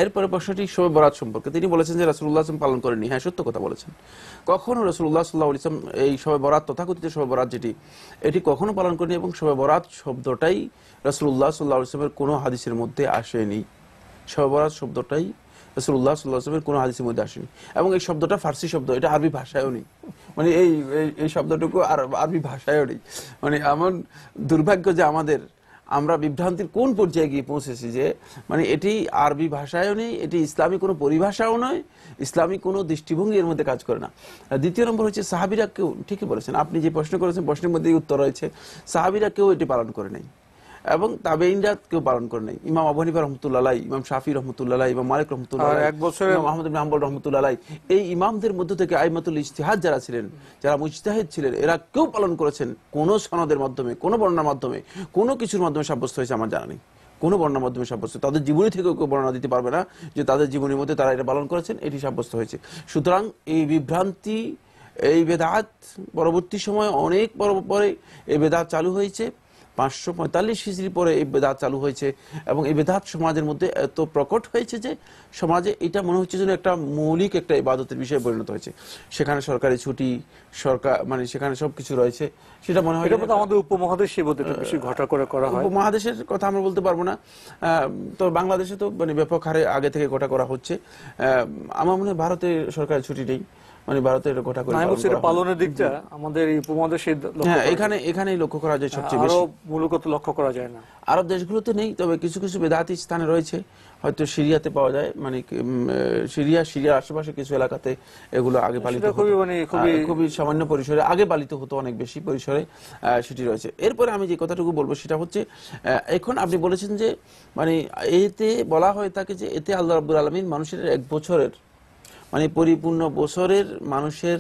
এরপরে প্রশ্নটি শবে বরাত সম্পর্কে। তিনি বলেছেন যে রাসূলুল্লাহ সাল্লাল্লাহু আলাইহি ওয়াসাল্লাম পালন করেননি। হ্যাঁ, সত্য কথা বলেছেন। কখনো রাসূলুল্লাহ সাল্লাল্লাহু আলাইহি ওয়াসাল্লাম এই শবে বরাত, তথাকথিত শবে বরাত যেটি, এটি কখনো পালন করেনি এবং শবে বরাত শব্দটাই রাসূলুল্লাহ সাল্লাল্লাহু আলাইহি ওয়াসাল্লামের কোনো হাদিসের মধ্যে আসেনি। শবে বরাত শব্দটাই রাসূলুল্লাহ সাল্লাল্লাহু আলাইহি ওয়াসাল্লামের কোনো হাদিসের মধ্যে আসেনি এবং এই শব্দটা ফার্সি শব্দ, এটা আরবি ভাষায়ও নেই। মানে এই শব্দটুকু আরবি ভাষায়ও নেই। মানে এমন দুর্ভাগ্য যে আমরা বিভ্রান্তির কোন পর্যায়ে গিয়ে পৌঁছেছি যে মানে এটি আরবি ভাষায়ও নেই, এটি ইসলামী কোনো পরিভাষাও নয়, ইসলামী কোনো দৃষ্টিভঙ্গি এর মধ্যে কাজ করে না। দ্বিতীয় নম্বর হচ্ছে সাহাবীরা কেউ, ঠিকই বলেছেন আপনি যে প্রশ্ন করেছেন, প্রশ্নের মধ্যেই উত্তর রয়েছে, সাহাবীরা কেউ এটি পালন করে নাই এবং তাবেঈনরা কেউ পালন করে নাই। ইমাম আবু হানিফা রাহমাতুল্লাহ আলাইহি, ইমাম শাফি রাহমাতুল্লাহ আলাইহি, ইমাম মালিক রাহমাতুল্লাহ আলাইহি, এক বছরে ইমাম আহমদ ইবনে হাম্বল রাহমাতুল্লাহ আলাইহি, এই ইমামদের মধ্য থেকে আইমাতুল ইজতিহাদ যারা ছিলেন, যারা মুজতাহিদ ছিলেন, এরা কেউ পালন করেছেন কোন সনদের মাধ্যমে, কোন বর্ণনার মাধ্যমে, কোন কিছুর মাধ্যমে সাব্যস্ত হয়েছে আমার জানা নেই। কোনো বর্ণনার মাধ্যমে সাব্যস্ত, তাদের জীবনী থেকে কেউ বর্ণনা দিতে পারবে না যে তাদের জীবনের মধ্যে তারা এটা পালন করেছেন, এটি সাব্যস্ত হয়েছে। সুতরাং এই বিভ্রান্তি, এই বেদাত পরবর্তী সময়ে অনেক পরে এই বেদাত চালু হয়েছে। 545 হিজরি পরে এই বেদাত চালু হয়েছে এবং এই বেদাত সমাজের মধ্যে এত প্রকট হয়েছে যে সমাজে এটা মনে হচ্ছে যেন একটা মৌলিক একটা ইবাদতের বিষয়ে পরিণত হয়েছে। সেখানে সরকারি ছুটি, সরকার মানে সেখানে সবকিছু রয়েছে, সেটা মনে হয় আমাদের উপমহাদেশে বেশি ঘটা করে করা হয়। উপমহাদেশের কথা আমরা বলতে পারবো না, তো বাংলাদেশে তো মানে ব্যাপক হারে আগে থেকে ঘটা করা হচ্ছে। আমার মনে হয় ভারতে সরকারি ছুটি নেই, মানে ভারতের ঘটা করে পালনের দিকটা আমাদের এই উপমহাদেশে এখানেই লক্ষ্য করা যায় সবচেয়ে বেশি, মূলত লক্ষ্য করা যায় না। আরব দেশগুলোতে নেই, তবে কিছু কিছু বেদাতি স্থানে রয়েছে, হয়তো সিরিয়াতে পাওয়া যায়, মানে সিরিয়ার আশেপাশে কিছু এলাকাতে এগুলো আগে পালিত হতো, খুবই সামান্য পরিসরে আগে পালিত হতো, অনেক বেশি পরিসরে সেটি রয়েছে। এরপরে আমি যে কথাটুকু বলবো সেটা হচ্ছে, এখন আপনি বলেছেন যে মানে এতে বলা হয় থাকে যে এতে আল্লাহ রাব্বুল আলামিন মানুষের এক বছরের মানে পরিপূর্ণ বছরের মানুষের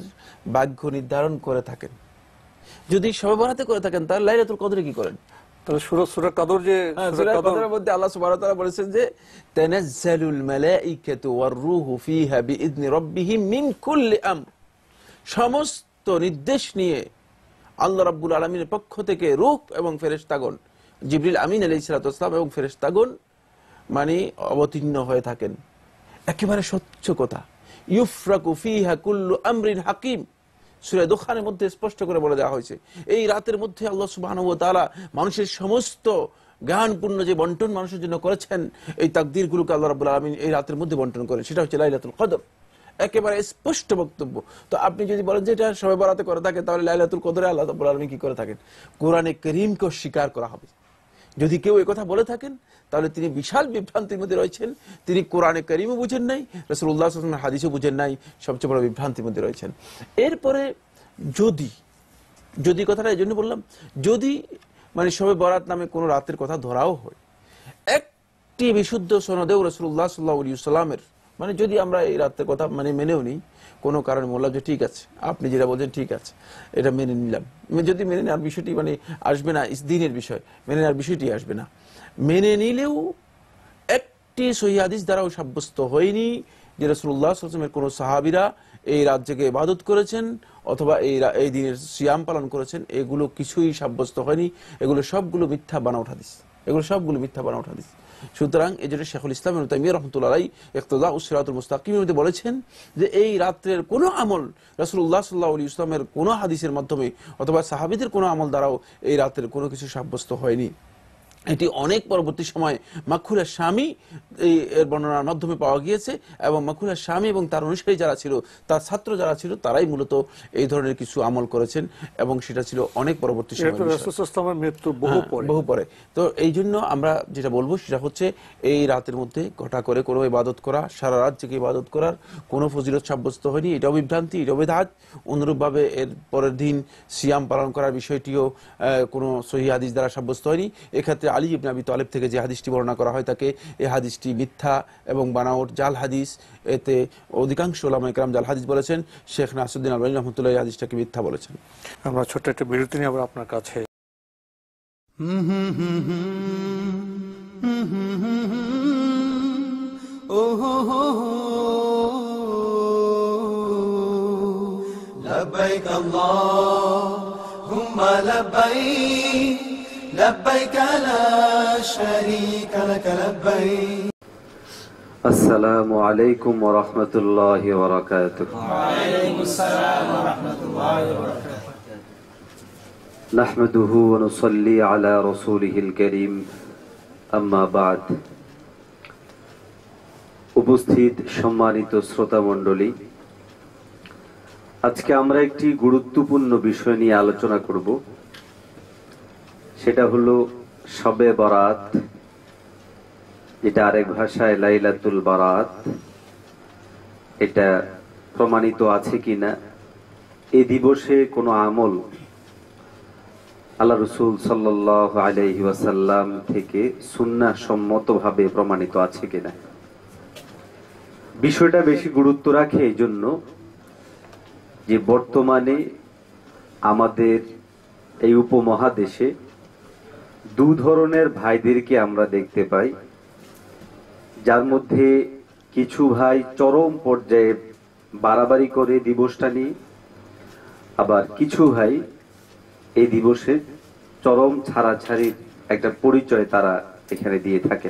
ভাগ্য নির্ধারণ করে থাকেন। যদি শবে বরাতে করে থাকেন তাহলে লাইলাতুল কদরে কি করেন? তাহলে সূরা কদর যে সূরা কদরের মধ্যে আল্লাহ সুবহানাহু ওয়া তাআলা বলেছেন যে তানাজ্জালুল মালাঈকাতু ওয়ার রূহু ফিহা বিইذনি রাব্বিহিম মিন কুল্লি আমর, সমস্ত নির্দেশ নিয়ে আল্লাহ রাব্বুল আলামিনের পক্ষ থেকে রূহ এবং ফেরেশতাগণ, জিবরিল আমিন আলাইহিস সালাতু ওয়াস সালাম এবং ফেরেশতাগণ মানে অবতীর্ণ হয়ে থাকেন। একেবারে স্বচ্ছ কথা, ইউফরাকু ফিহা কুল্লু আমরিন হাকিম, সূরা দুখানের মধ্যে স্পষ্ট করে বলে দেওয়া হয়েছে এই রাতের মধ্যে আল্লাহ সুবহানাহু ওয়া তাআলা মানুষের সমস্ত জ্ঞানপূর্ণ যে বন্টন মানুষের জন্য করেছেন, এই তাকদীরগুলোকে আল্লাহ রাব্বুল আলামিন এই রাতের মধ্যে বন্টন করেন, সেটা হচ্ছে লাইলাতুল কদর। একেবারে স্পষ্ট বক্তব্য। তো আপনি যদি বলেন যে এটা শবে বরাতে করে থাকে, তাহলে লাইলাতুল কদরে আল্লাহ রাব্বুল আলামিন কি করে থাকেন? কোরআনে কারীমকে স্বীকার করা হবে। যদি কেউ এই কথা বলে থাকেন তাহলে তিনি বিশাল বিভ্রান্তির মধ্যে রয়েছেন, তিনি কোরআনে কারীমও বুঝেন নাই, রাসূলুল্লাহ সাল্লাল্লাহু আলাইহি ওয়াসাল্লামের হাদিসও বুঝেন নাই, সবচেয়ে বড় বিভ্রান্তির মধ্যে রয়েছেন। এরপরে যদি কথাটা এই জন্য বললাম, যদি মানে শবে বরাত নামে কোনো রাতের কথা ধরাও হয়, একটি বিশুদ্ধ সনদেও রাসূলুল্লাহ সাল্লাল্লাহু আলাইহি ওয়াসাল্লামের মানে যদি আমরা এই রাতের কথা মানে মেনেও নিই, কোনো কারণে বললাম যে ঠিক আছে, আপনি যেটা বলছেন ঠিক আছে, এটা মেনে নিলাম, যদি মেনে নেওয়ার বিষয়টি মানে আসবে না দিনের বিষয়, মেনে নেওয়ার বিষয়টি আসবে না, মেনে নিলেও একটি সহিহ হাদিস দ্বারাও সাব্যস্ত হয়নি যে রাসূলুল্লাহ সাল্লাল্লাহু আলাইহি ওয়াসাল্লামের কোনো সাহাবীরা এই রাত জেগে ইবাদত করেছেন অথবা এই দিনের সিয়াম পালন করেছেন, এগুলো কিছুই সাব্যস্ত হয়নি, এগুলো সবগুলো মিথ্যা বানাওয়াট হাদিস, এগুলো সবগুলো মিথ্যা বানাওয়াট হাদিস। সুতরাং এই জন্য শেখুল ইসলাম ইবনে তাইমিয়া রাহমাতুল্লাহ আলাইহি ইকতিদাউস সিরাতুল মুস্তাকিমের মধ্যে বলেছেন যে এই রাত্রের কোনো আমল রাসূলুল্লাহ সাল্লাল্লাহু আলাইহি ওয়াসাল্লামের কোনো হাদিসের মাধ্যমে অথবা সাহাবীদের কোনো আমল দ্বারাও এই রাতের কোনো কিছু সাব্যস্ত হয়নি। এটি অনেক পরবর্তী সময় মাকহুল আশ-শামী এর বর্ণনার মাধ্যমে পাওয়া গিয়েছে এবং মাকহুল আশ-শামী এবং তার অনুসারী যারা ছিল, তার ছাত্র যারা ছিল, তারাই মূলত এই ধরনের কিছু আমল করেছেন এবং সেটা ছিল অনেক পরবর্তী সময়, রাসূলুল্লাহর মৃত্যু বহু পরে। তো এই জন্য আমরা যেটা বলবো সেটা হচ্ছে এই রাতের মধ্যে ঘটা করে কোনো ইবাদত করা, সারা রাত জেগে ইবাদত করার কোনো ফজিলত সাব্যস্ত হয়নি, এটাও বিভ্রান্তি, এটাও বিদআত। অনুরূপভাবে এর পরের দিন সিয়াম পালন করার বিষয়টিও কোনো সহিহ হাদিস দ্বারা সাব্যস্ত হয়নি। এক্ষেত্রে আলী ইবনে আবি তালেব থেকে যে হাদিসটি বর্ণনা করা হয় তাকে এই হাদিসটি মিথ্যা এবং বানাওয়াট জাল হাদিস, এতে অধিকাংশ উলামায়ে কেরাম জাল হাদিস বলেছেন। শেখ নাসিরউদ্দিন আলবানী রাহমাতুল্লাহ এই হাদিসটাকে মিথ্যা বলেছেন। আমরা ছোট্ট একটা বিরতি নিয়ে আবার আপনার কাছে। لبيك اللهم لبيك لبيك لا شريك لك لبيك আসসালামু আলাইকুম ওয়া রাহমাতুল্লাহি ওয়া বারাকাতুহু। নাহমাদুহু ওয়া নুসাল্লি আলা রাসূলিহিল কারীম, আম্মা বা'দ। উপস্থিত সম্মানিত শ্রোতা মণ্ডলী, আজকে আমরা একটি গুরুত্বপূর্ণ বিষয় নিয়ে আলোচনা করব। সেটা হলো শবে বরাত, যেটা আরেক ভাষায় লাইলাতুল বারাত। এটা প্রমাণিত আছে কিনা, এই দিবসে কোনো আমল আল্লাহ রাসূল সাল্লাল্লাহু আলাইহি ওয়াসাল্লাম থেকে সুন্নাহ সম্মতভাবে প্রমাণিত আছে কিনা, বিষয়টা বেশি গুরুত্ব রাখে এই জন্য যে বর্তমানে আমাদের এই উপমহাদেশে দু ধরনের ভাইদেরকে আমরা দেখতে পাই, যার মধ্যে কিছু ভাই চরম পর্যায়ে বাড়াবাড়ি করে দিবসটা নিয়ে, আবার কিছু ভাই এই দিবসে চরম ছাড়াছাড়ির একটা পরিচয় তারা এখানে দিয়ে থাকে।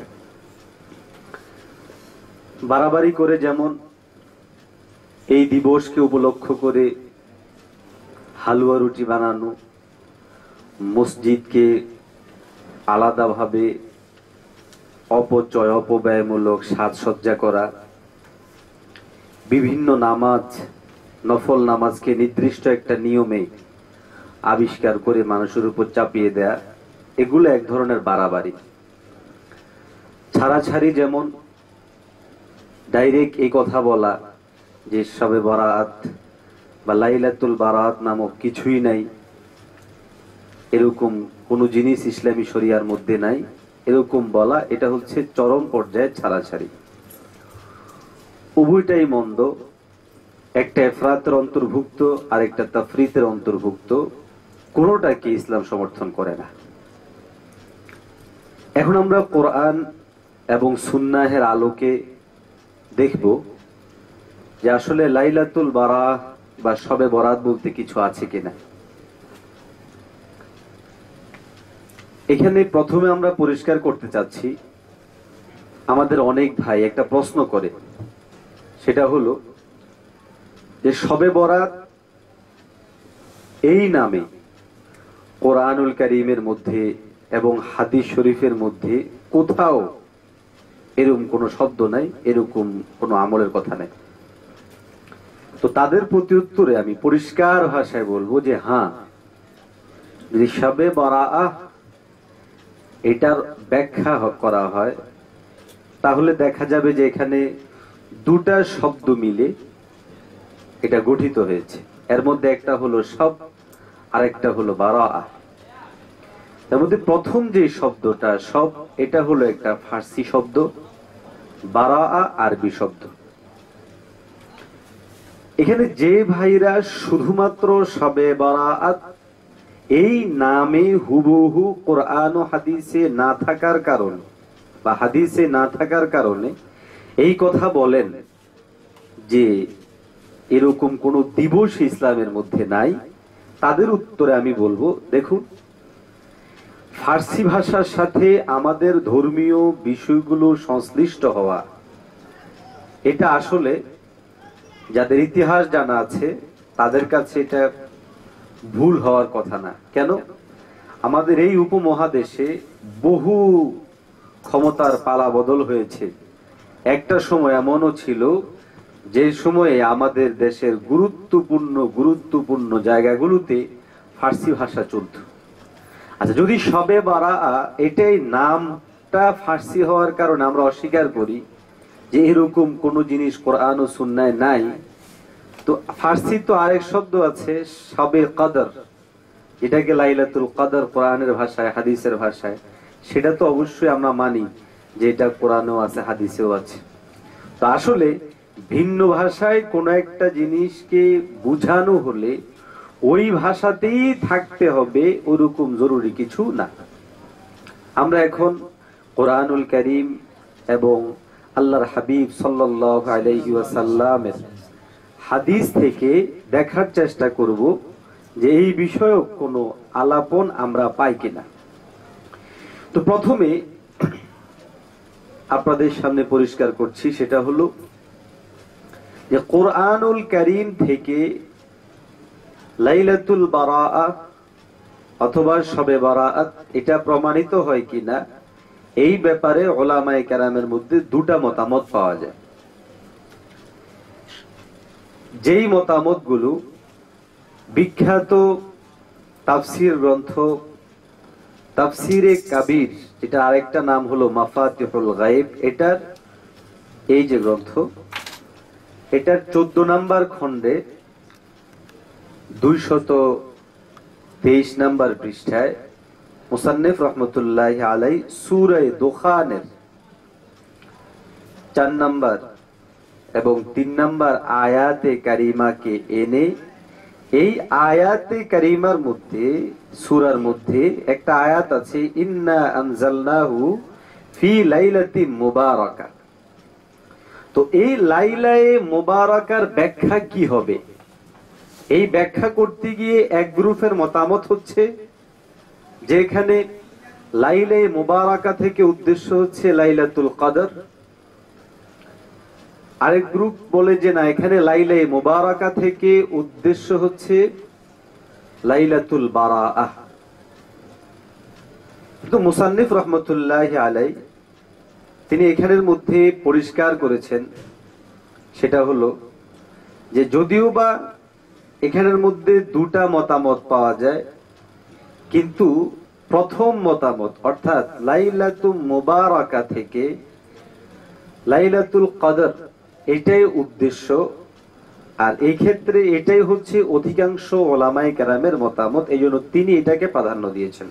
বাড়াবাড়ি করে যেমন এই দিবসকে উপলক্ষ করে হালুয়া রুটি বানানো, মসজিদকে আলাদাভাবে অপব্যয়মূলক সাজসজ্জা করা, বিভিন্ন নামাজ, নফল নামাজকে নির্দিষ্ট একটা নিয়মে আবিষ্কার করে মানুষের উপর চাপিয়ে দেয়া, এগুলো এক ধরনের বাড়াবাড়ি। ছাড়াছাড়ি যেমন ডাইরেক্ট এই কথা বলা যে শবে বরাত বা লাইলাতুল বারাত নামক কিছুই নাই, এরকম কোনো জিনিস ইসলামী শরিয়ার মধ্যে নাই, এরকম বলা, এটা হচ্ছে চরম পর্যায়ে ছাড়াছাড়ি। উভয়টাই মন্দ, একটা ইফরাতের অন্তর্ভুক্ত আর একটা তাফরিতের অন্তর্ভুক্ত, কোনোটাকে ইসলাম সমর্থন করে না। এখন আমরা কোরআন এবং সুন্নাহের আলোকে দেখব যে আসলে লাইলাতুল বারাত বা শবে বরাত বলতে কিছু আছে কিনা। এখানে প্রথমে আমরা পরিষ্কার করতে চাচ্ছি, আমাদের অনেক ভাই একটা প্রশ্ন করে, সেটা হলো যে শবে বরাত এই নামে কোরআনুল কারীমের মধ্যে এবং হাদিস শরীফের মধ্যে কোথাও এরকম কোনো শব্দ নাই, এরকম কোনো আমলের কথা নাই। তো তাদের প্রতি উত্তরে আমি পরিষ্কার ভাষায় বলবো যে হ্যাঁ, যদি শবে বরাত এটার ব্যাখ্যা করা হয় তাহলে দেখা যাবে যে এখানে দুটা শব্দ মিলে এটা গঠিত হয়েছে। এর মধ্যে একটা হলো শব আর একটা হলো বারাআহ। তার মধ্যে প্রথম যে শব্দটা শব, এটা হলো একটা ফার্সি শব্দ, বারাআহ আরবি শব্দ। এখানে যে ভাইরা শুধুমাত্র শবে বরাত এই নামে হুবহু কোরআন ও হাদিসে না থাকার কারণে বা হাদিসে না থাকার কারণে এই কথা বলেন যে এরকম কোন দিবস ইসলামের মধ্যে নাই, তাদের উত্তরে আমি বলবো, দেখুন, ফার্সি ভাষার সাথে আমাদের ধর্মীয় বিষয়গুলো সংশ্লিষ্ট হওয়া, এটা আসলে যাদের ইতিহাস জানা আছে তাদের কাছে এটা ভুল হওয়ার কথা না। কেন? আমাদের এই উপমহাদেশে বহু ক্ষমতার পালা বদল হয়েছে। একটা সময় এমনও ছিল যে সময়ে আমাদের দেশের গুরুত্বপূর্ণ জায়গাগুলোতে ফার্সি ভাষা চলত। আচ্ছা, যদি শবে বারাত এটাই নামটা ফার্সি হওয়ার কারণে আমরা অস্বীকার করি যে এরকম কোন জিনিস কোরআন ও সুন্নায় নাই, তো ফার্সি তো আরেক শব্দ আছে শবে কদর, এটাকে লাইলাতুল কদর কোরআনের ভাষায়, হাদিসের ভাষায়, সেটা তো অবশ্যই আমরা মানি যে এটা কোরআনেও আছে, হাদিসেও আছে। তো আসলে ভিন্ন ভাষায় কোন একটা জিনিসকে বুঝানো হলে ওই ভাষাতেই থাকতে হবে ওরকম জরুরি কিছু না। আমরা এখন কোরআনুল কারীম এবং আল্লাহর হাবিব সাল্লাল্লাহু আলাইহি ওয়াসাল্লামের হাদিস থেকে দেখার চেষ্টা করব যে এই বিষয়ে কোনো আলাপন আমরা পাই কিনা। তো প্রথমে আপনাদের সামনে পরিষ্কার করছি, সেটা হলো যে কোরআনুল কারীম থেকে লাইলাতুল বারাআত অথবা শবে বারাআত এটা প্রমাণিত হয় কিনা এই ব্যাপারে উলামায়ে কেরামের মধ্যে দুটা মতামত পাওয়া যায়। যেই মতামতগুলো বিখ্যাত তাফসীর গ্রন্থ তাফসীরে কাবীর, যেটা আরেকটা নাম হলো মাফাতিহুল গায়ব, এটার এই যে গ্রন্থ, এটার 14 নম্বর খণ্ডে 223 নম্বর পৃষ্ঠায় মুসান্নিফ রহমতুল্লাহি আলাইহি সূরা দুখানের 4 নম্বর এবং 3 নম্বর আয়াতে কারিমাকে এনে এই আয়াতে কারিমার মধ্যে, সূরার মধ্যে একটা আয়াত আছে, ইন্না আনজালনাহু ফি লাইলাতিন মুবারাকা। তো এই লাইলায়ে মুবারাকার ব্যাখ্যা কি হবে, এই ব্যাখ্যা করতে গিয়ে এক গ্রুপের মতামত হচ্ছে যে এখানে লাইলায়ে মুবারাকা থেকে উদ্দেশ্য হচ্ছে লাইলাতুল কদর। আরেক গ্রুপ বলে যে না, এখানে লাইলায়ে মুবারাকা থেকে উদ্দেশ্য হচ্ছে লাইলাতুল বারাআহ। কিন্তু মুসান্নিফ রহমতুল্লাহি আলাইহি তিনি এখানের মধ্যে পরিষ্কার করেছেন, সেটা হলো যে যদিও বা এখানের মধ্যে দুটা মতামত পাওয়া যায়, কিন্তু প্রথম মতামত অর্থাৎ লাইলাতুল মুবারাকা থেকে লাইলাতুল কদর এটাই উদ্দেশ্য, আর এই ক্ষেত্রে এটাই হচ্ছে অধিকাংশ ওলামায়ে কেরামের মতামত, এই জন্য তিনি এটাকে প্রাধান্য দিয়েছেন।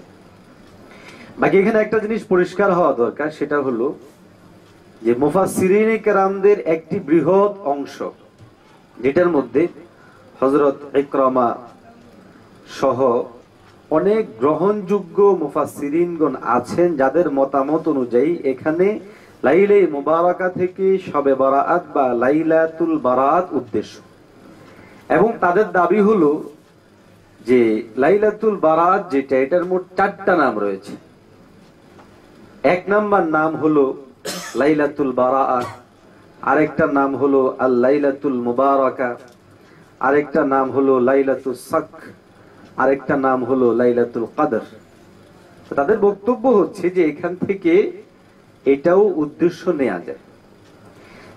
বাকি এখানে একটা জিনিস পরিষ্কার হওয়া দরকার, সেটা হলো যে মুফাসসিরিনে কেরামদের একটি বৃহৎ অংশ, যেটার মধ্যে হযরত ইকরামা সহ অনেক গ্রহণযোগ্য মুফাসসিরিনগণ আছেন, যাদের মতামত অনুযায়ী এখানে লাইলায়ে মুবারাকা থেকে শবে বারাআত বা লাইলাতুল বারাআত উদ্দেশ্য। এবং তাদের দাবি হলো যে লাইলাতুল বারাআত যেটা, এটার মোট 4টা নাম রয়েছে। এক নাম্বার নাম হলো লাইলাতুল বারাআত, আরেকটা নাম হলো আল লাইলাতুল মুবারাকা, আরেকটা নাম হলো লাইলাতুল সাক, আরেকটা নাম হলো লাইলাতুল কদর। তাদের বক্তব্য হচ্ছে যে এখান থেকে এটাও উদ্দেশ্য নেওয়া যায়।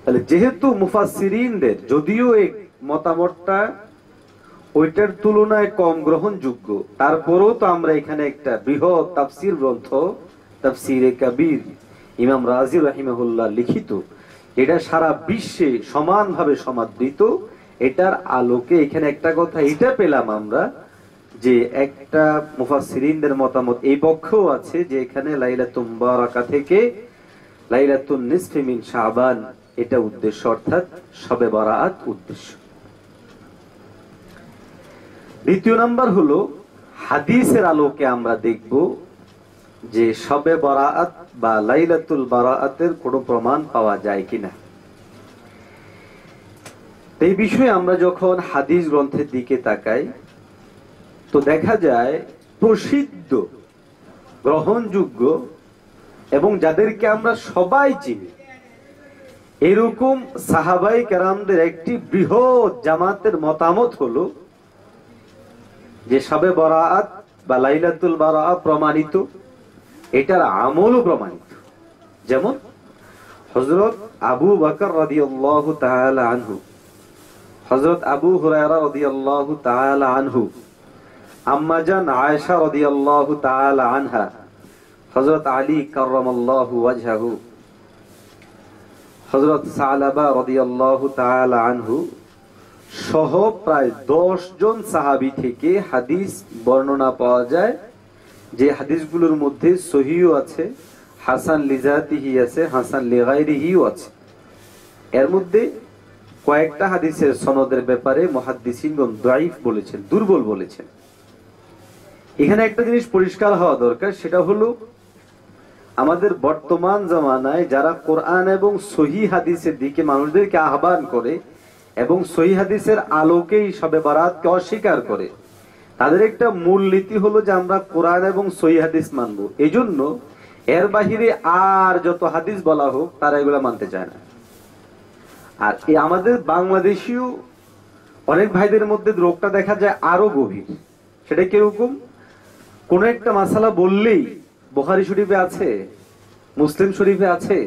তাহলে যেহেতু মুফাসসিরিনদের যদিও এই মতামতটা ওইটার তুলনায় কম গ্রহণযোগ্য, তারপরেও তো আমরা এখানে একটা বৃহৎ তাফসীর গ্রন্থ তাফসীরে কাবীর ইমাম রাজি রাহিমাহুল্লাহ লিখিত, এটা সারা বিশ্বে সমানভাবে সমাদৃত, এটার আলোকে এখানে একটা কথা এটা পেলাম আমরা যে একটা মুফাসসিরিনদের মতামত এই পক্ষেও আছে যে এখানে লাইলাতুল মুবারাকা থেকে লাইলাতুন নিসফি মিন শাবান এটা উদ্দেশ্য, অর্থাৎ শবে বারাআত উদ্দেশ্য। দ্বিতীয় নাম্বার হলো হাদিসের আলোকে আমরা দেখব যে শবে বারাআত বা লাইলাতুল বারাআতের কোনো প্রমাণ পাওয়া যায় কিনা। এই বিষয়ে আমরা যখন হাদিস গ্রন্থের দিকে তাকাই তো দেখা যায় প্রসিদ্ধ, গ্রহণযোগ্য এবং যাদেরকে আমরা সবাই চিনি এরকম সাহাবায়ে কেরামদের একটি বৃহৎ জামাতের মতামত হলো যে শবে বারাআত বা লাইলাতুল বারাআত প্রমাণিত, এটার আমলও প্রমাণিত। যেমন হযরত আবু বকর রাদিয়াল্লাহু তাআলা আনহু, হযরত আবু হুরায়রা রাদিয়াল্লাহু তাআলা আনহু, আম্মা জান আয়েশা রাদিয়াল্লাহু তাআলা আনহা, হযরত আলী কাররামাল্লাহু ওয়াজহাহু, হযরত সালাবা রাদিয়াল্লাহু তাআলা আনহু সহ প্রায় 10 জন সাহাবী থেকে হাদিস বর্ণনা পাওয়া যায়, যে হাদিসগুলোর মধ্যে সহিহও আছে, হাসান লিজাতিহি আছে, হাসান লিগাইরিহিও আছে। এর মধ্যে কয়েকটা হাদিসের সনদের ব্যাপারে মুহাদ্দিসিনগণ দাঈফ বলেছেন, দুর্বল বলেছেন। এখানে একটা জিনিস পরিষ্কার হওয়া দরকার, সেটা হলো আমাদের বর্তমান জামানায় যারা কোরআন এবং সহিহ হাদিসের দিকে মানুষদেরকে আহ্বান করে এবং সহিহ হাদিসের আলোকেই শবে বারাতকে অস্বীকার করে, তাদের একটা মূল নীতি হলো যে আমরা কোরআন এবং সহিহ হাদিস মানব। এজন্য এর বাহিরে আর যত হাদিস বলা হোক তারা এগুলা মানতে চায় না। আর এই আমাদের বাংলাদেশীয় অনেক ভাইদের মধ্যে রোগটা দেখা যায় আরো গভীর। সেটা কিরকম? কোন একটা মাসালা বললেই বুখারী শরীফে আছে, মুসলিম শরীফে আছে,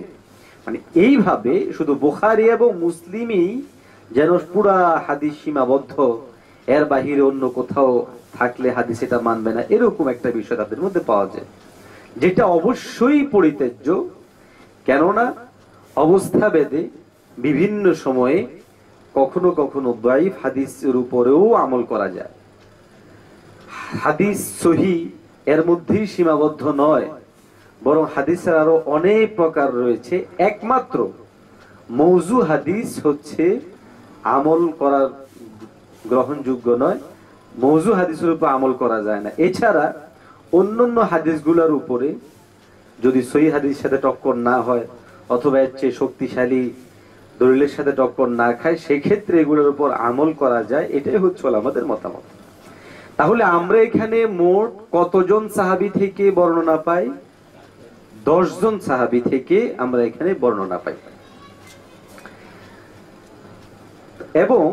মানে এইভাবে শুধু বুখারী এবং মুসলিমই যেন পুরা হাদিস সীমাবদ্ধ, এর বাহিরে অন্য কোথাও থাকলে হাদিস এটা মানবে না, এরকম একটা বিষয় তাদের মধ্যে পাওয়া যায়, যেটা অবশ্যই পরিত্যাজ্য। কেননা অবস্থা ভেদে বিভিন্ন সময়ে কখনো কখনো দাঈফ হাদিসের উপরেও আমল করা যায়। হাদিস সহি এর মধ্যেই সীমাবদ্ধ নয়, বরং হাদিসের আরো অনেক প্রকার রয়েছে। একমাত্র মৌজু হাদিস হচ্ছে আমল করার গ্রহণযোগ্য নয়, মৌজু হাদিসের উপর আমল করা যায় না। এছাড়া অন্যান্য হাদিসগুলোর উপরে যদি সহি হাদিসের সাথে টক্কর না হয় অথবা এর চেয়ে শক্তিশালী দলিলের সাথে টক্কর না খায়, সেক্ষেত্রে এগুলোর উপর আমল করা যায়। এটাই হচ্ছে আমাদের মতামত। তাহলে আমরা এখানে মোট কতজন সাহাবী থেকে বর্ণনা পাই? 10 জন সাহাবী থেকে আমরা এখানে বর্ণনা পাই। এবং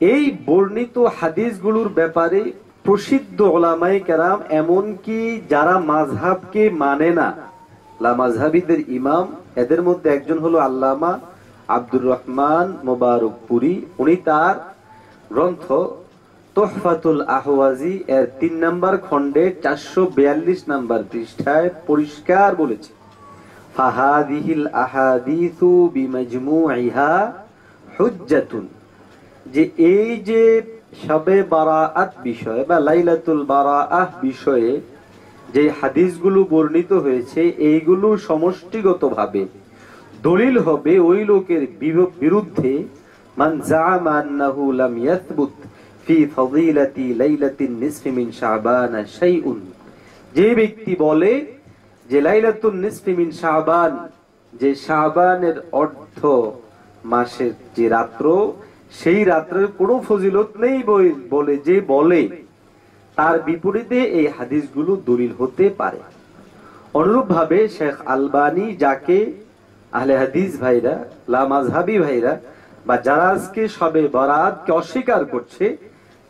এই বর্ণিত হাদিসগুলোর ব্যাপারে প্রসিদ্ধ উলামায়ে কেরাম, এমনকি যারা মাযহাবকে মানে না, লা মাযহাবীদের ইমাম, এদের মধ্যে একজন হলো আল্লামা আব্দুর রহমান মুবারকপুরী। উনি তার গ্রন্থ তুহফাতুল আহওয়াজি এর 3 নম্বর খণ্ডে 442 নম্বর পৃষ্ঠায় পরিষ্কার বলেছে, ফাহাদিহিল আহাদিসু বিমাজমুইহা হুজ্জাতুন, যে এই যে শবে বারাআত বিষয় বা লাইলাতুল বারাআহ বিষয়ে যে হাদিসগুলো বর্ণিত হয়েছে, এইগুলো সমষ্টিগতভাবে দলিল হবে ওই লোকের বিরুদ্ধে মান জাআমা আন্নাহু লাম ইয়াসবুত ফি ফাদিলাতি লাইলাতিন নিসফি মিন শাবান শাইউন, যে ব্যক্তি বলে যে লাইলাতুন নিসফি মিন শাবান, যে শাবানের অর্ধ মাসের যে রাত্র, সেই রাত্রের কোনো ফজিলত নেই বলে যে বলে, তার বিপরীতে এই হাদিসগুলো দলিল হতে পারে। অনুরূপ ভাবে শেখ আলবানী, যাকে আহলে হাদিস ভাইরা, লা মাযহাবী ভাইরা বা যারা আজকে শবে বরাতকে অস্বীকার করছে,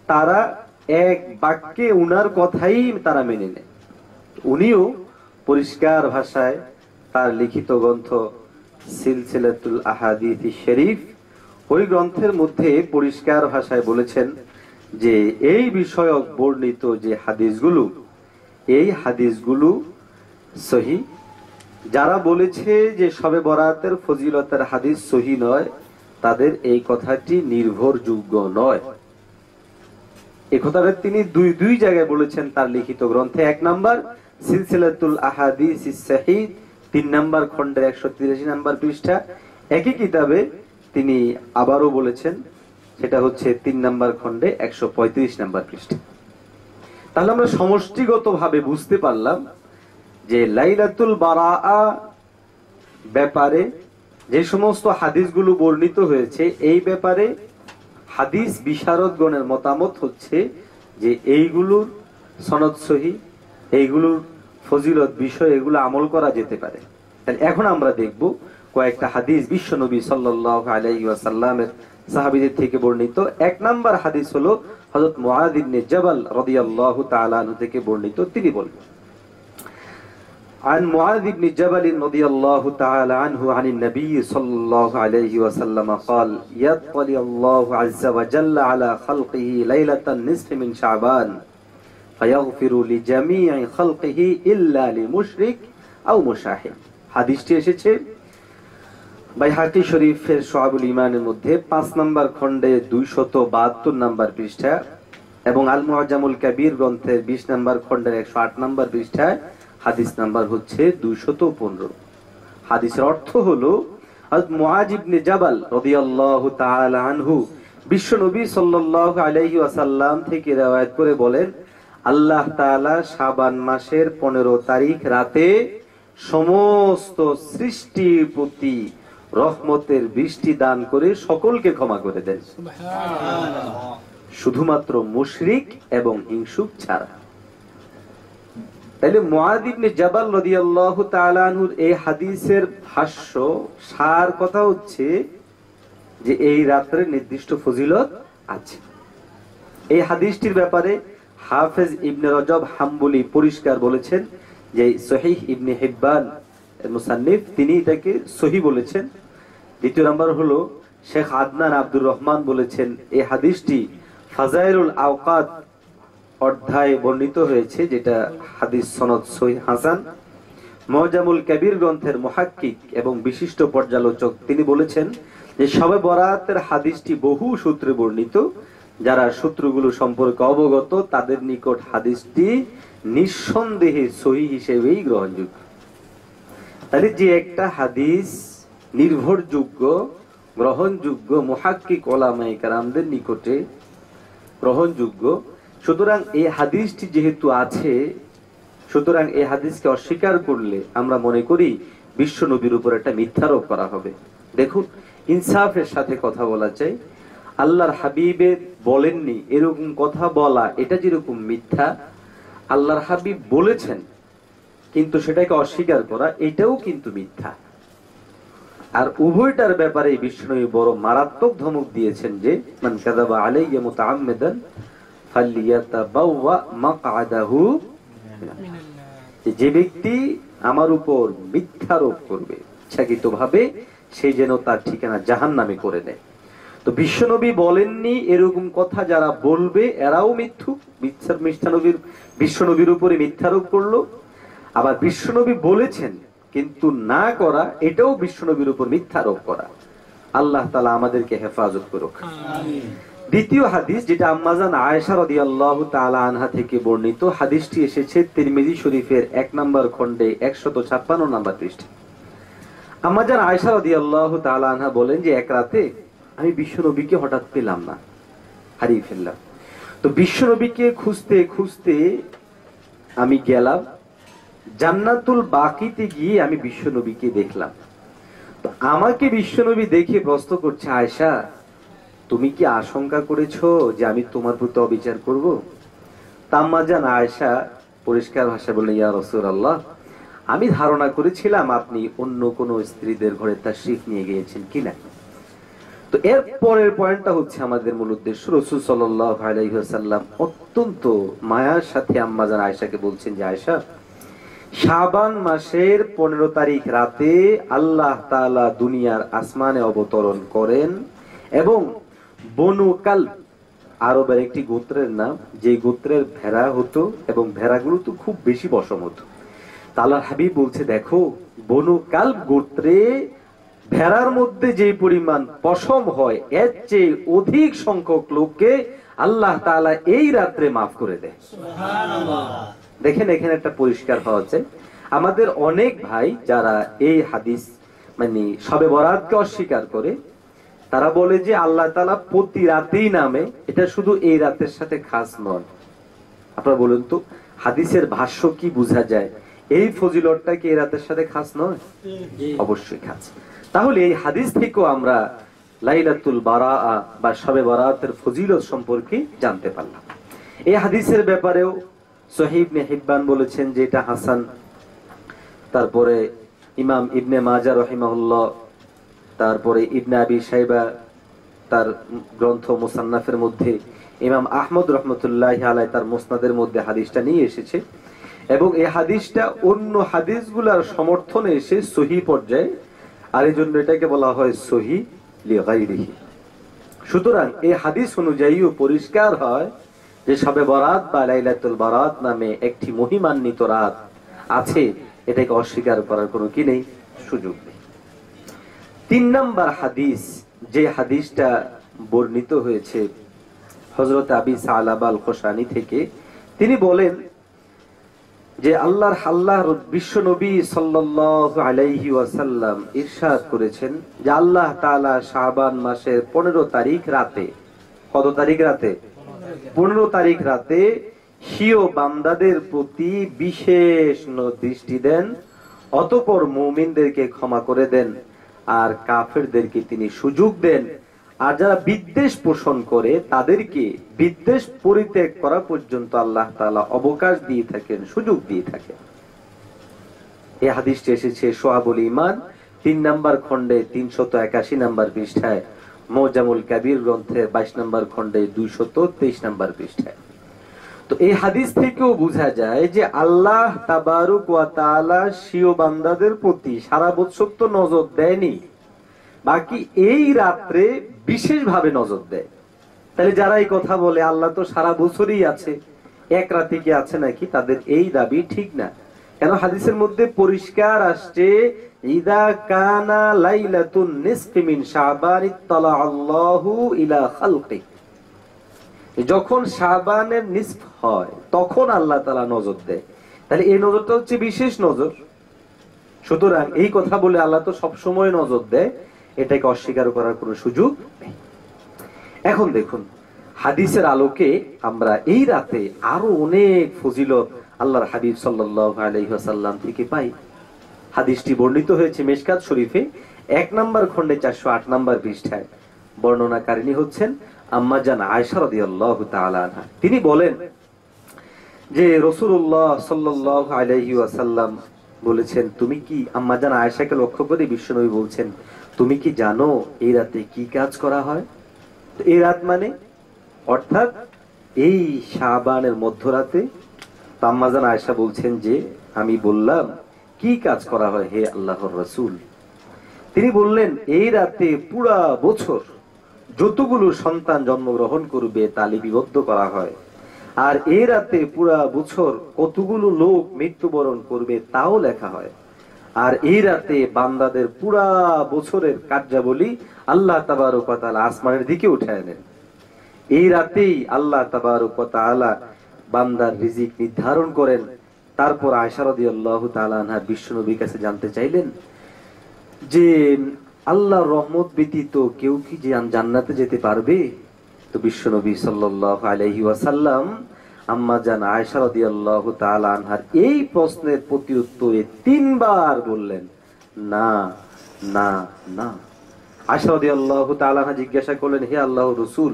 তারা এক বাক্যে উনার কথাই তারা মেনে নেয়। উনিও পরিষ্কার ভাষায় তার লিখিত গ্রন্থ সিলসিলাতুল আহাদিস শরীফ, ওই গ্রন্থের মধ্যে পরিষ্কার ভাষায় বলেছেন যে এই বিষয়ক বর্ণিত যে হাদিসগুলো, এই হাদিসগুলো সহি। যারা বলেছে যে শবে বরাতের ফজিলতের হাদিস সহি নয়, তাদের এই কথাটি নির্ভরযোগ্য নয়। এই কথাটা তিনি দুই জায়গায় বলেছেন তার লিখিত গ্রন্থে। 1 নম্বর সিলসিলাতুল আহাদিস সহিহ 3 নম্বর খণ্ডের 183 নম্বর পৃষ্ঠা। একই কিতাবে তিনি আবারও বলেছেন, সেটা হচ্ছে 3 নম্বর খণ্ডে 135 নম্বর পৃষ্ঠা। তাহলে আমরা সমষ্টিগতভাবে বুঝতে পারলাম যে লাইলাতুল বারাআ ব্যাপারে যে সমস্ত হাদিসগুলো বর্ণিত হয়েছে, এই ব্যাপারে হাদিস বিশারদগণের মতামত হচ্ছে যে এইগুলোর সনদ সহি, এইগুলোর ফজিলত বিষয়, এগুলো আমল করা যেতে পারে। তাহলে এখন আমরা দেখব কয়েকটা হাদিস বিশ্বনবী সাল্লাল্লাহু আলাইহি ওয়াসাল্লামের সাহাবীদের থেকে বর্ণিত। 1 নম্বর হাদিস হলো হযরত মুআয ইবনে জাবাল রাদিয়াল্লাহু তাআলা আনহু থেকে বর্ণিত। তিনি বলেন, عن معاذ بن جبل رضي الله تعالى عنه عن النبي صلى الله عليه وسلم قال يطلع الله عز وجل على خلقه ليلة النصف من شعبان فيغفر لجميع خلقه إلا لمشرك أو مشاهد। হাদিসটি এসেছে বাইহাকি শরীফের শুআবুল ঈমানের মধ্যে 5 নম্বর খণ্ডে 272 নম্বর পৃষ্ঠা এবং আল মুআজ্জামুল কাবীর গ্রন্থের 20 নম্বর খণ্ডের 108 নম্বর পৃষ্ঠায় হাদিস নাম্বার হচ্ছে 215। হাদিসের অর্থ হলো হযরত মুআয ইবনে জাবাল রাদিয়াল্লাহু তাআলা আনহু বিশ্বনবী সাল্লাল্লাহু আলাইহি ওয়াসাল্লাম থেকে riwayat করে বলেন, আল্লাহ তাআলা শাবান মাসের 15 তারিখ রাতে সমস্ত সৃষ্টির প্রতি রহমতের বৃষ্টি দান করে সকলকে ক্ষমা করে দেন, শুধুমাত্র মুশরিক এবং হিংসুক ছাড়া। তাইলে মুআয ইবনে জাবাল রাদিয়াল্লাহু তাআলা আনহুর এই হাদিসের ভাষ্য সার কথা হচ্ছে যে এই রাত্রে নির্দিষ্ট ফজিলত আছে। এই হাদিসটির ব্যাপারে হাফেজ ইবনে রজব হাম্বলি পরিষ্কার বলেছেন যে সহিহ ইবনে হিব্বান মুসান্নিফ তিনি এটাকে সহিহ বলেছেন। দ্বিতীয় নাম্বার হলো শেখ আদনান আব্দুর রহমান বলেছেন এই হাদিসটি ফাজাইলুল আওকাত অধ্যায়ে বর্ণিত হয়েছে, যেটা হাদিস সনদ সহিহ হাসান। মুজামুল কবির গ্রন্থের মুহাক্কিক এবং বিশিষ্ট পর্যালোচক তিনি বলেছেন যে শবে বরাতের হাদিসটি বহু সূত্রে বর্ণিত, যারা সূত্রগুলো সম্পর্কে অবগত তাদের নিকট হাদিসটি নিঃসন্দেহে সহিহ হিসেবেই গ্রহণযোগ্য। তাহলে যে একটা হাদিস নির্ভরযোগ্য, গ্রহণযোগ্য, মুহাক্কিক ওলামায়ে কেরামদের নিকটে গ্রহণযোগ্য, সুতরাং এই হাদিসটি যেহেতু আছে, সুতরাং এই হাদিসকে অস্বীকার করলে আমরা মনে করি বিশ্ব নবীর উপর একটা মিথ্যারোপ করা হবে। দেখুন, ইনসাফের সাথে কথা বলা চাই। আল্লাহর হাবিবের বলেননি এরকম কথা বলা, এটা যেরকম মিথ্যা, আল্লাহর হাবিব বলেছেন কিন্তু সেটাকে অস্বীকার করা, এটাও কিন্তু মিথ্যা। আর উভয়টার ব্যাপারে বিষ্ণু বড় মারাত্মক ধমক দিয়েছেন যে মান কাযাবা আলাইয়া মুতাআম্মিদান ফালইয়াতাবাওয়া মাকআদাহু, যে ব্যক্তি আমার উপর মিথ্যারোপ করবে ইচ্ছাকৃতভাবে, সে যেন তার ঠিকানা জাহান্নামে করে দেয়। তো বিশ্বনবী বলেননি এরকম কথা যারা বলবে এরাও মিথ্যুক, বিশ্বনবীর উপরে মিথ্যারোপ করলো। আবার বিশ্বনবী বলেছেন কিন্তু না করা, এটাও বিশ্বনবীর উপর মিথ্যারোপ করা। আল্লাহ তাআলা আমাদেরকে হেফাজত করুক। দ্বিতীয় হাদিস, যেটা আম্মাজান আয়েশা রাদিয়াল্লাহু তাআলা আনহা থেকে বর্ণিত, হাদিসটি এসেছে তিরমিজি শরীফের 1 নম্বর খণ্ডে 156 নম্বর পৃষ্ঠা। আম্মাজান আয়েশা রাদিয়াল্লাহু তাআলা আনহা বলেন যে এক রাতে আমি বিশ্বনবীকে হঠাৎ পেলাম না, হারিয়ে ফেললাম। তো বিশ্বনবীকে খুঁজতে খুঁজতে আমি গেলাম জান্নাতুল বাকিতে গিয়ে আমি বিশ্বনবীকে দেখলাম। তো আমাকে বিশ্বনবী দেখে প্রশ্ন করছে, আয়েশা তুমি কি আশঙ্কা করেছো যে আমি তোমার প্রতি অবিচার করব? আম্মাজান আয়েশা পরিষ্কার ভাষায় বললেন, ইয়া রাসূলুল্লাহ, আমি ধারণা করেছিলাম আপনি অন্য কোন স্ত্রীদের ঘরে তাশরীফ নিয়ে গিয়েছেন কিনা। তো এর পরের পয়েন্টটা হচ্ছে আমাদের মূল উদ্দেশ্য। রাসূল সাল্লাল্লাহু আলাইহি ওয়াসাল্লাম অত্যন্ত মায়ার সাথে আম্মাজান আয়েশাকে বলছেন যে আয়েশা, শাবান মাসের 15 তারিখ রাতে আল্লাহ তাআলা দুনিয়ার আসমানে অবতরণ করেন এবং বনু কালব আরবের একটি গোত্রের নাম, যে গোত্রের ভেড়া হতো এবং ভেড়াগুলো তো খুব বেশি পশম হতো। আল্লাহর হাবিব বলছে, দেখো বনু কালব গোত্রে ভেড়ার মধ্যে যে পরিমাণ পশম হয় এর চেয়ে অধিক সংখ্যক লোককে আল্লাহ তাআলা এই রাত্রে মাফ করে দেয়। সুবহানাল্লাহ। দেখেন এখানে একটা পরিষ্কার হওয়া যায়, আমাদের অনেক ভাই যারা এই হাদিস মানে শবে বরাতকে অস্বীকার করে, তারা বলে যে আল্লাহ তাআলা প্রতি রাতেই নামে, এটা শুধু এই রাতের সাথে খাস নয়। আপনারা বলুন তো হাদিসের ভাষ্য কি বোঝা যায়? এই ফজিলতটা কি এই রাতের সাথে খাস নয়? অবশ্যই খাস। তাহলে এই হাদিস থেকেও আমরা লাইলাতুল বারাআ বা শবে বরাতের ফজিলত সম্পর্কে জানতে পারলাম। এই হাদিসের ব্যাপারেও সহিহ ইবনে হিব্বান বলেছেন যে এটা হাসান। তারপরে ইমাম ইবনে মাজাহ রাহিমাহুল্লাহ, তারপরে ইবনে আবি শাইবা তার গ্রন্থ মুসান্নাফের মধ্যে, ইমাম আহমদ রাহমাতুল্লাহি আলাইহি তার মুসনাদের মধ্যে হাদিসটা নিয়ে এসেছে এবং এই হাদিসটা অন্য হাদিসগুলোর সমর্থনে এসে সহিহ পর্যায়ে, আর এই জন্য এটাকে বলা হয় সহিহ লিগাইরিহি। সুতরাং এই হাদিস অনুযায়ীও পরিষ্কার হয় যে শবে বরাত বা লাইলাতুল বারাত নামে একটি মহিমান্বিত রাত আছে, এটাকে অস্বীকার করার কোনো কি নেই, সুযোগ নেই। 3 নম্বর হাদিস, যে হাদিসটা বর্ণিত হয়েছে হযরত আবি সালাবা আল খুশানি থেকে, তিনি বলেন যে আল্লাহর বিশ্ব নবী সাল্লাল্লাহু আলাইহি ওয়াসাল্লাম ইরশাদ করেছেন যে আল্লাহ তাআলা শাবান মাসের 15 তারিখ রাতে, কত তারিখ রাতে? 15 তারিখ রাতে স্বীয় বান্দাদের প্রতি বিশেষ দৃষ্টি দেন, অতঃপর মুমিনদেরকে ক্ষমা করে দেন আর কাফেরদেরকে তিনি সুযোগ দেন আর যারা বিদ্বেষ পোষণ করে তাদেরকে বিদ্বেষ পরিত্যাগ করা পর্যন্ত আল্লাহ তাআলা অবকাশ দিয়ে থাকেন, সুযোগ দিয়ে থাকেন। এই হাদিসটি এসেছে শোয়াবুল ঈমান 3 নম্বর খণ্ডে 381 নম্বর পৃষ্ঠায়, মুজামুল কাবীর গ্রন্থের 22 নম্বর খণ্ডে 223 নম্বর পৃষ্ঠায়। তো এই হাদিস থেকেও বোঝা যায় যে আল্লাহ তাবারক ওয়া তাআলা স্বীয় বান্দাদের প্রতি সারা বছর তো নজর দেয়নি, বাকি এই রাত্রে বিশেষভাবে নজর দেয়। তাহলে যারা এই কথা বলে আল্লাহ তো সারা বছরই আছে, এক রাতে কি আছে নাকি, তাদের এই দাবি ঠিক না। কেন হাদিসের মধ্যে পরিষ্কার আসছে, ইদা কানা লাইলাতুন নিসফি মিন শাবান ইত্তালা আল্লাহু ইলা খালকি, যখন শাবানের নিসফ হয় তখন আল্লাহ তাআলা নজর দেয়। তাহলে এই নজরটা হচ্ছে বিশেষ নজর। সুতরাং এই কথা বলে আল্লাহ তো সব সময় নজর দেয়, এটাকে অস্বীকার করার কোনো সুযোগ নেই। এখন দেখুন, হাদিসের আলোকে আমরা এই রাতে আরো অনেক ফজিলত আল্লাহর হাবিব সাল্লাল্লাহু আলাইহি ওয়াসাল্লাম থেকে পাই। হাদিসটি বর্ণিত হয়েছে মিশকাত শরীফে 1 নম্বর খণ্ডে 408 নম্বর পৃষ্ঠায়। বর্ণনাকারিণী হচ্ছেন আম্মা জান আয়েশা রাদিয়াল্লাহু তাআলা আনহা। তিনি বলেন যে রাসূলুল্লাহ সাল্লাল্লাহু আলাইহি ওয়াসাল্লাম বলেছেন, তুমি কি, আম্মা জান আয়েশাকে লক্ষ্য করে বিশ্বনবী বলছেন, তুমি কি জানো এই রাতে কি কাজ করা হয়? তো এই রাত মানে অর্থাৎ এই শাবানের মধ্যরাতে। আম্মা জান আয়েশা বলছেন যে আমি বললাম কি কাজ করা হয় হে আল্লাহর রাসূল? তিনি বললেন, এই রাতে পুরা বছর যতগুলো সন্তান জন্মগ্রহণ করবে তা লিপিবদ্ধ করা হয়, আর এই রাতে পুরা বছর কতগুলো লোক মৃত্যুবরণ করবে তাও লেখা হয়, আর এই রাতে বান্দাদের পুরা বছরের কার্যাবলী আল্লাহ তাবারক ওয়া তাআলা আসমানের দিকে উঠায় নেন। এই রাতেই আল্লাহ তাবারক ওয়া তাআলা বান্দার রিজিক নির্ধারণ করেন। তারপর আয়েশা রাদিয়াল্লাহু তাআলা আনহা বিশ্বনবীর কাছে জানতে চাইলেন যে আল্লাহর রহমত ব্যতীত কেউ কি জান্নাতে যেতে পারবে? তো বিশ্বনবী সাল্লাল্লাহু আলাইহি ওয়াসাল্লাম আম্মা জান আয়েশা রাদিয়াল্লাহু তাআলা আনহার এই প্রশ্নের প্রত্যুত্তরে 3 বার বললেন না, না, না। আয়েশা রাদিয়াল্লাহু তাআলা আনহা জিজ্ঞাসা করলেন, হে আল্লাহর রাসূল,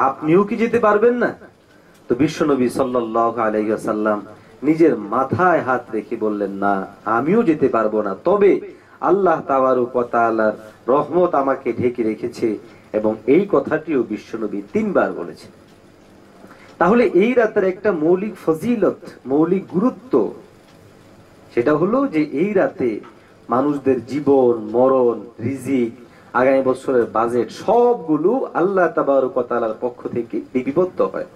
আপনিও কি যেতে পারবেন না? তো বিশ্বনবী সাল্লাল্লাহু আলাইহি ওয়াসাল্লাম নিজের মাথায় হাত রেখে বললেন, না, আমিও যেতে পারবো না, তবে আল্লাহ তাবারক ওয়া তাআলার রহমত আমাকে ঢেকে রেখেছে। এবং এই কথাটিও বিশ্বনবী 3 বার বলেছেন। তাহলে এই রাতের একটা মৌলিক ফজিলত, মৌলিক গুরুত্ব, সেটা হলো যে এই রাতে মানুষদের জীবন, মরণ, রিজিক, আগামী বছরের বাজেট সবগুলো আল্লাহ তাবারক ওয়া তাআলার পক্ষ থেকে লিপিবদ্ধ হয়।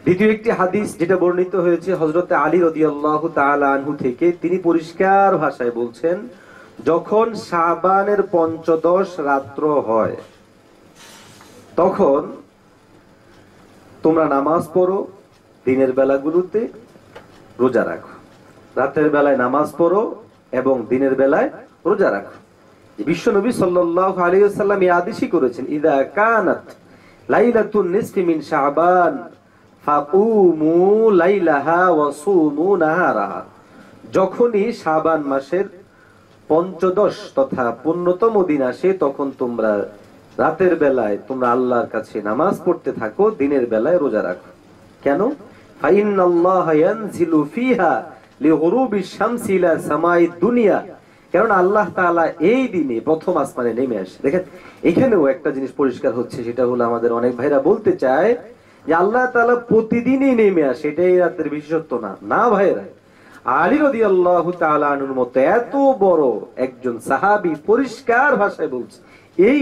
দ্বিতীয় একটি হাদিস যেটা বর্ণিত হয়েছে হযরত আলী রাদিয়াল্লাহু তাআলা আনহু থেকে, তিনি পরিষ্কার ভাষায় বলছেন, যখন শাবানের 15 রাত্র হয় তখন তোমরা নামাজ পড়ো, দিনের বেলাগুলোতে রোজা রাখো, রাতের বেলায় নামাজ পড়ো এবং দিনের বেলায় রোজা রাখো। বিশ্বনবী সাল্লাল্লাহু আলাইহি ওয়াসাল্লাম এই আদেশই করেছেন, ইদা কানাত লাইলাতুন নিসফি মিন শাবান ফাকুমু লাইলাহা ওয়া সুমু নাহারাহা, যখনই শাবান মাসের 15 তথা 15তম দিন আসে তখন তোমরা রাতের বেলায় তোমরা আল্লাহর কাছে নামাজ পড়তে থাকো, দিনের বেলায় রোজা রাখো। কেন? ফাইন্নাল্লাহা ইয়ানজিলু ফিহা লিগুরুবিশ শামসি ইলা সামাইদ দুনিয়া, কারণ আল্লাহ তাআলা এই দিনে প্রথম আসমানে নেমে আসে। দেখেন এখানেও একটা জিনিস পরিষ্কার হচ্ছে, সেটা হলো আমাদের অনেক ভাইরা বলতে চায় যে আল্লাহ তাআলা প্রতিদিনই নেমে আসে, এটাই রাতের বিশেষত্ব না। না ভাইরা, আলী রাদিয়াল্লাহু তাআলা আনহুর মতো এত বড় একজন সাহাবী পরিষ্কার ভাষায় বলছে এই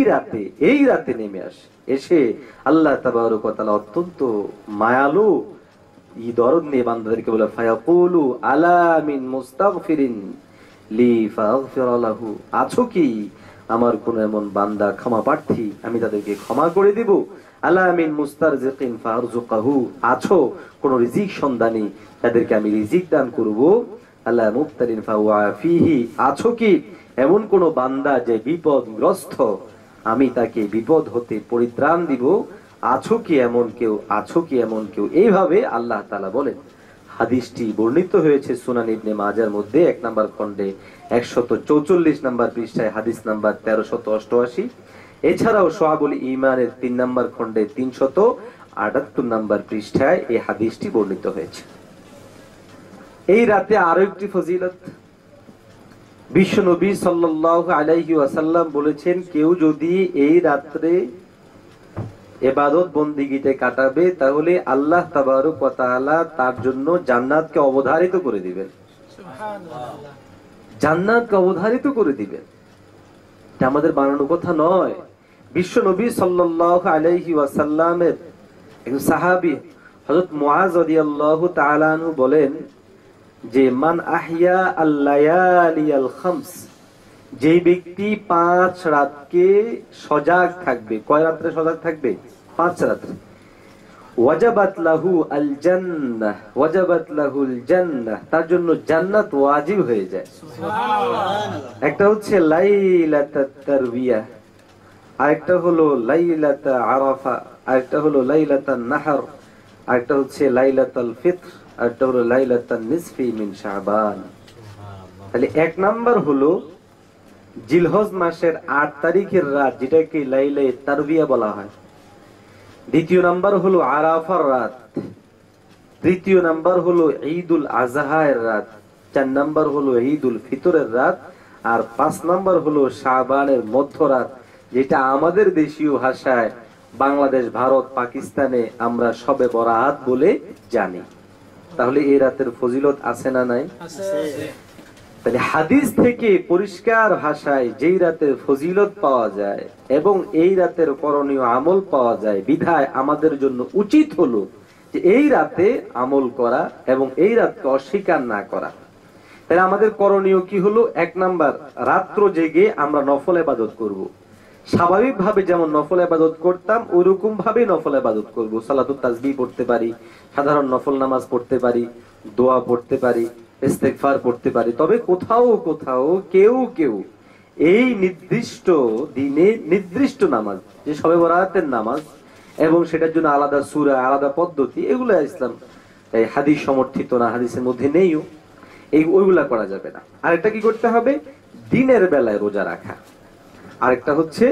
রাতে নেমে আসে, এসে আল্লাহ তাবারক ওয়া তাআলা অত্যন্ত মায়ালু দরদ নিয়ে বান্দাদেরকে বলে, ফায়াকুলু আলা মিন মুস্তাগফিরিন লি ফাগফির লাহু, আছো কি আমার কোন এমন বান্দা ক্ষমা প্রার্থী, আমি তাদেরকে ক্ষমা করে দিব। আলা মিন মুস্তারজিকিন ফারযুকাহু, আছো কোন রিজিক সন্ধানী, তাদেরকে আমি রিজিক দান করব। আলা মুবতালিন ফাওয়াফিহি, আছো কি এমন কোন বান্দা যে বিপদগ্রস্ত, আমি তাকে বিপদ হতে পরিত্রাণ দিব, আছো কি এমন কেউ, আছো কি এমন কেউ, এইভাবে আল্লাহ তাআলা বলেন। হাদিসটি বর্ণিত হয়েছে সুনান ইবনে মাজার মধ্যে 1 নম্বর খণ্ডে 144 নম্বর পৃষ্ঠায়, হাদিস নাম্বার 1388 এছাড়াও শুআবুল ঈমানের 3 নম্বর খণ্ডে 378 নম্বর পৃষ্ঠায় এই হাদিসটি বর্ণিত হয়েছে। এই রাতে আরো একটি ফজিলত, বিশ্ব নবী সাল্লাল্লাহু আলাইহি ওয়াসাল্লাম বলেছেন, কেউ যদি এই রাত্রে ইবাদত বন্দিগিতে কাটাবে তাহলে আল্লাহ তাবারক ওয়া তাআলা তার জন্য জান্নাতকে অবধারিত করে দিবেন। জান্নাতকে অবধারিত করে দিবেন। এটা আমাদের বানানো কথা নয়। বিশ্ব নবী সাল্লাল্লাহু আলাইহি ওয়াসাল্লামের একজন সাহাবী হযরত মুআজ রাদিয়াল্লাহু তাআলা আনহু বলেন যে মান আহইয়া আল-লায়ালিয়াল খামস, যে ব্যক্তি 5 রাতকে সজাগ থাকবে, কয় রাতে সজাগ থাকবে? 5 রাতে। ওয়াজাবাত লাহু আল জান্নাহ, ওয়াজাবাত লাহুল জান্নাহ, তার জন্য জান্নাত ওয়াজিব হয়ে যায়। সুবহানাল্লাহ। একটা হচ্ছে লাইলাতুত তারবিয়া, আরেকটা হলো লাইলাতুল আরাফা, আরেকটা হলো লাইলাতুন নাহর, আরেকটা হচ্ছে লাইলাতুল ফিতর, আরেকটা হলো লাইলাতুন নিসফি মিন শাবান। তাহলে 1 নাম্বার হলো জিলহজ মাসের 8 তারিখের রাত, যেটাকে লাইলায়ে তারবিয়া বলা হয়। দ্বিতীয় নাম্বার হলো আরাফার রাত। তৃতীয় নাম্বার হলো ঈদুল আজহার রাত। 4 নাম্বার হলো ঈদুল ফিতরের রাত। আর 5 নাম্বার হলো শাবানের মধ্যরাত, যেটা আমাদের দেশীয় ভাষায় বাংলাদেশ, ভারত, পাকিস্তানে আমরা শবে বরাত বলে জানি। তাহলে এই রাতের ফজিলত আছে না নাই? তাহলে হাদিস থেকে পরিষ্কার ভাষায় যেই রাতের ফজিলত পাওয়া যায় এবং এই রাতের করণীয় আমল পাওয়া যায়, বিধায় আমাদের জন্য উচিত হলো যে এই রাতে আমল করা এবং এই রাতকে অস্বীকার না করা। তাহলে আমাদের করণীয় কি হলো? 1 নাম্বার, রাত্র জেগে আমরা নফল ইবাদত করব। স্বাভাবিকভাবে যেমন নফল ইবাদত করতাম ওইরকম ভাবে নফল ইবাদত করব। সালাতুত তাসবিহ পড়তে পারি, সাধারণ নফল নামাজ পড়তে পারি, দোয়া পড়তে পারি, ইস্তেগফার পড়তে পারি। তবে কোথাও কোথাও কেউ কেউ এই নির্দিষ্ট দিনে নির্দিষ্ট নামাজ, যে শবে বরাতের নামাজ, এবং সেটার জন্য আলাদা সূরা, আলাদা পদ্ধতি, এগুলো ইসলাম এই হাদিস সমর্থিত না, হাদিসের মধ্যে নেইও, ওইগুলা করা যাবে না। আরেকটা কি করতে হবে? দিনের বেলায় রোজা রাখা। আরেকটা হচ্ছে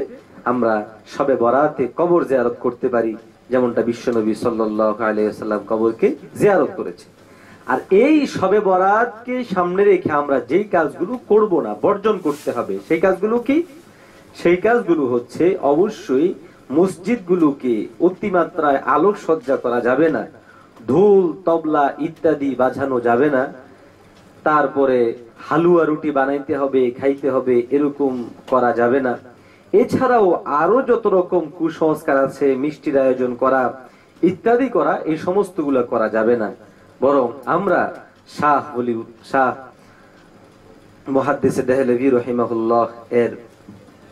আমরা শবে বরাতে কবর জিয়ারত করতে পারি, যেমনটা বিশ্বনবী সাল্লাল্লাহু আলাইহি ওয়াসাল্লাম কবরকে জিয়ারত করেছে। আর এই শবে বরাতকে সামনে রেখে আমরা যেই কাজগুলো করব না, বর্জন করতে হবে, সেই কাজগুলো কি? সেই কাজগুলো হচ্ছে অবশ্যই মসজিদগুলোকে অতিমাত্রায় আলোকসজ্জা করা যাবে না, ঢোল তবলা ইত্যাদি বাজানো যাবে না, তারপরে হালুয়া রুটি বানাইতে হবে, খাইতে হবে, এরকম করা যাবে না। এছাড়াও আরো যত রকম কুসংস্কার আছে, মিষ্টির আয়োজন করা ইত্যাদি করা, এই সমস্তগুলো করা যাবে না। বরং আমরা শাহ মুহাদ্দিস দেহলভী রাহিমাহুল্লাহ এর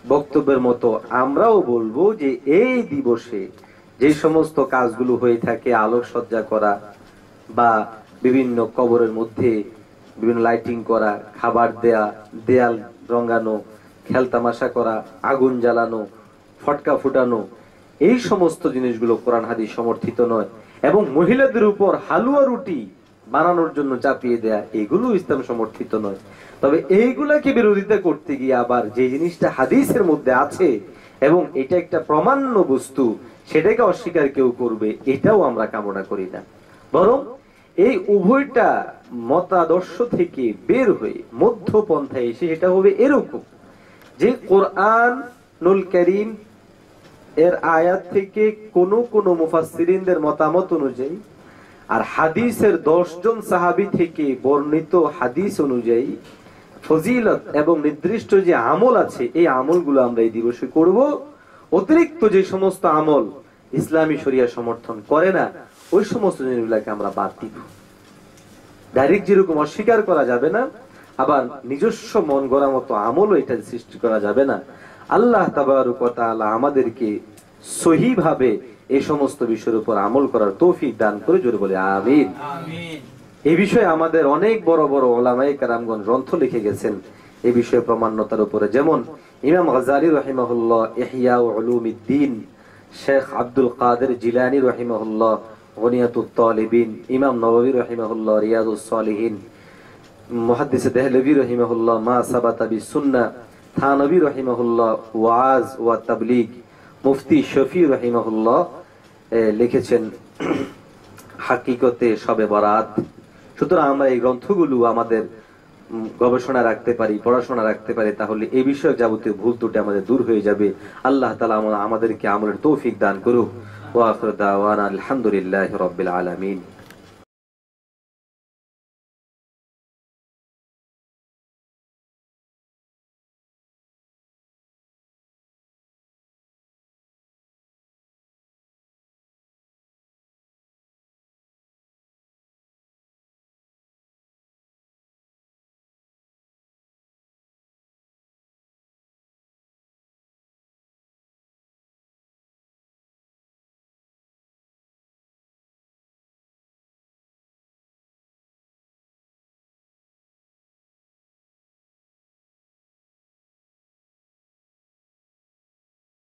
বক্তব্যের মতো আমরাও বলবো যে এই দিবসে যে সমস্ত কাজগুলো হয়ে থাকে, আলোকসজ্জা করা বা বিভিন্ন কবরের মধ্যে বিভিন্ন লাইটিং করা, খাবার দেয়া, দেয়াল রঙানো, খেলতামাশা করা, আগুন জ্বালানো, ফটকা ফুটানো, এই সমস্ত জিনিসগুলো কোরআন হাদিস সমর্থিত নয়। এবং মহিলাদের উপর হালুয়া রুটি বানানোর জন্য চাপিয়ে দেয়া, এগুলো ইসলাম সমর্থিত নয়। তবে এইগুলাকে বিরোধিতা করতে গিয়ে আবার যে জিনিসটা হাদিসের মধ্যে আছে এবং এটা একটা প্রমাণ্য বস্তু, সেটাকে অস্বীকার কেউ করবে, এটাও আমরা কামনা করি না। বরং এই উভয়টা মতাদর্শ থেকে বের হয়ে মধ্যপন্থায় এসে সেটা হবে এরকম যে কোরআনুল কারীম এর আয়াত থেকে কোন মুফাসসিরিনদের মতামত অনুযায়ী আর হাদিসের 10 জন সাহাবী থেকে বর্ণিত হাদিস অনুযায়ী ফজিলত এবং নির্দিষ্ট যে আমল আছে, এই আমলগুলো আমরা এই দিবসে করব। অতিরিক্ত যে সমস্ত আমল ইসলামী শরিয়া সমর্থন করে না, ওই সমস্ত জিনিসগুলোকে আমরা বাদ দিব। ডাইরেক্ট যেরকম অস্বীকার করা যাবে না, আবার নিজস্ব মন গড়া মতো আমলও এটা সৃষ্টি করা যাবে না। আল্লাহ তাবারক ওয়া তাআলা আমাদেরকে সহিভাবে এই সমস্ত বিষয়ের উপর আমল করার তৌফিক দান করে, জোরে বলে আমিন। এই বিষয়ে আমাদের অনেক বড় বড় উলামায়ে কেরামগণ গ্রন্থ লিখে গেছেন এই বিষয়ে প্রমাণ্যতার উপরে। যেমন ইমাম গাজ্জালী রাহিমাহুল্লাহ ইহয়া উলুমিদ্দিন, শেখ আব্দুল কাদের জিলানী রাহিমাহুল্লাহ গুনিয়াতুত তালিবিন, ইমাম নববী রাহিমাহুল্লাহ রিয়াদুস সালিহিন, মুহাদ্দিস দেহলভী রাহিমাহুল্লাহ মা সাবাতা বিসুন্নাহ, থানবী রহিমাহুল্লাহ ওয়াজ ওয়া তাবলীগ, মুফতি শফি রহিমাহুল্লাহ লিখেছেন হাকিকতে শবে বরাত। সুতরাং আমরা এই গ্রন্থগুলো আমাদের গবেষণা রাখতে পারি, পড়াশোনা রাখতে পারি, তাহলে এই বিষয়ে যাবতীয় ভুল ত্রুটি আমাদের দূর হয়ে যাবে। আল্লাহ তাআলা আমাদেরকে আমলের তৌফিক দান করুক। ওয়া আখিরু দাওয়ানা আলহামদুলিল্লাহি রাব্বিল আলামিন।